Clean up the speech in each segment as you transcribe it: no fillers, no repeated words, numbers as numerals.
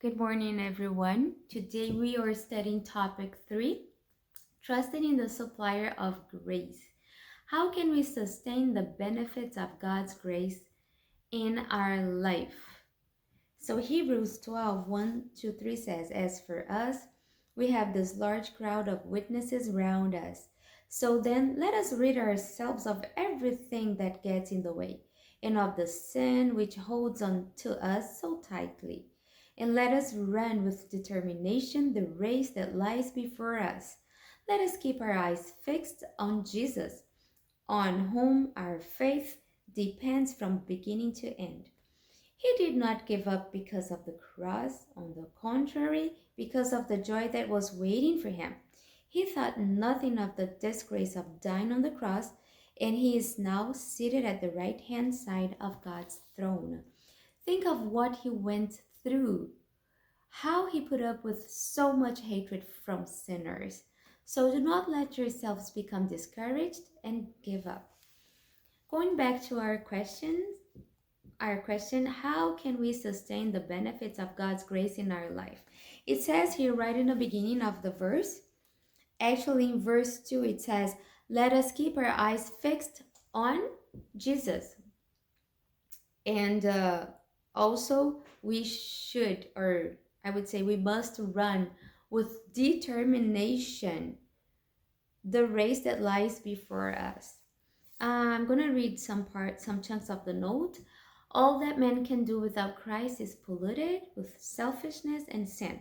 Good morning, everyone. Today we are studying topic 3, trusting in the supplier of grace. How can we sustain the benefits of God's grace in our life? So Hebrews 12, 1-3 says, As for us, we have this large crowd of witnesses round us. So then let us rid ourselves of everything that gets in the way and of the sin which holds on to us so tightly. And let us run with determination the race that lies before us. Let us keep our eyes fixed on Jesus, on whom our faith depends from beginning to end. He did not give up because of the cross. On the contrary, because of the joy that was waiting for him. He thought nothing of the disgrace of dying on the cross, and he is now seated at the right hand side of God's throne. Think of what he went through, how he put up with so much hatred from sinners. So do not let yourselves become discouraged and give up. Going back to our question, how can we sustain the benefits of God's grace in our life? It says here right in the beginning of the verse, actually in verse 2, it says, let us keep our eyes fixed on Jesus. And also we should, or I would say we must run with determination the race that lies before us. I'm going to read some chunks of the note. All that man can do without Christ is polluted with selfishness and sin.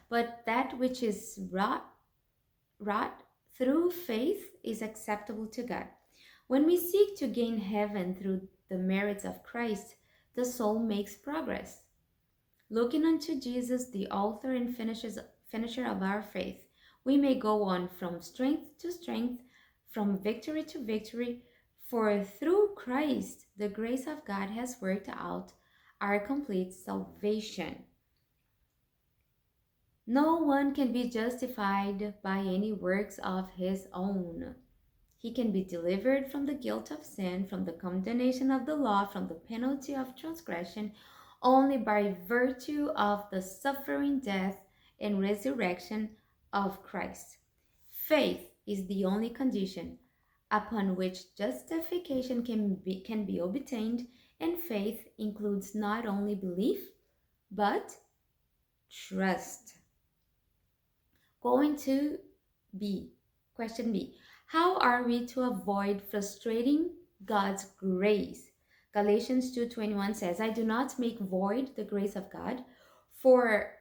But that which is wrought through faith is acceptable to God. When we seek to gain heaven through the merits of Christ, the soul makes progress. Looking unto Jesus, the author and finisher of our faith, we may go on from strength to strength, from victory to victory, for through Christ, the grace of God has worked out our complete salvation. No one can be justified by any works of his own. He can be delivered from the guilt of sin, from the condemnation of the law, from the penalty of transgression, only by virtue of the suffering, death, and resurrection of Christ. Faith is the only condition upon which justification can be obtained, and faith includes not only belief, but trust. Going to B. Question B. How are we to avoid frustrating God's grace? Galatians 2:21 says, I do not make void the grace of God, for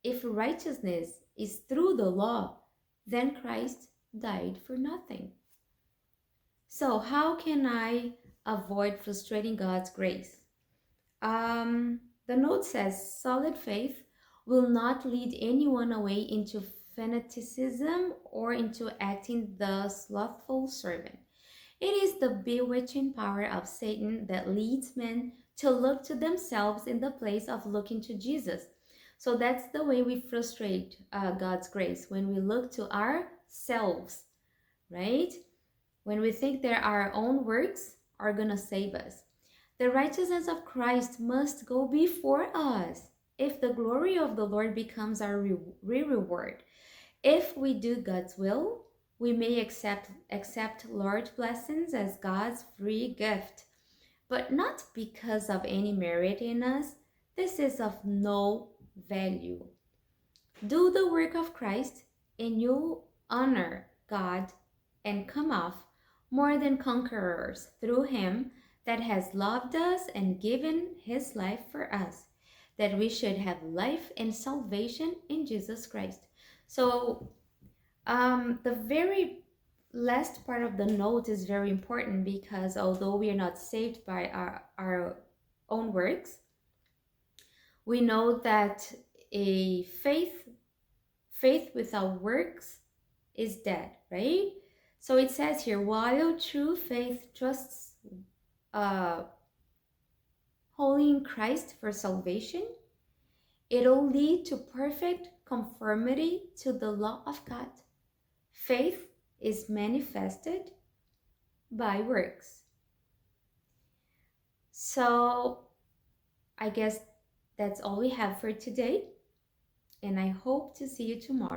if righteousness is through the law, then Christ died for nothing. So how can I avoid frustrating God's grace? The note says, solid faith will not lead anyone away into fanaticism or into acting the slothful servant. It is the bewitching power of Satan that leads men to look to themselves in the place of looking to Jesus. So that's the way we frustrate God's grace, when we look to ourselves, right? When we think that our own works are going to save us. The righteousness of Christ must go before us if the glory of the Lord becomes our reward. If we do God's will, we may accept large blessings as God's free gift, but not because of any merit in us. This is of no value. Do the work of Christ, and you honor God and come off more than conquerors through him that has loved us and given his life for us, that we should have life and salvation in Jesus Christ. So the very last part of the note is very important, because although we are not saved by our own works, we know that a faith without works is dead, right? So it says here, while true faith trusts wholly in Christ for salvation, it'll lead to perfect conformity to the law of God. Faith is manifested by works. So I guess that's all we have for today. and I hope to see you tomorrow.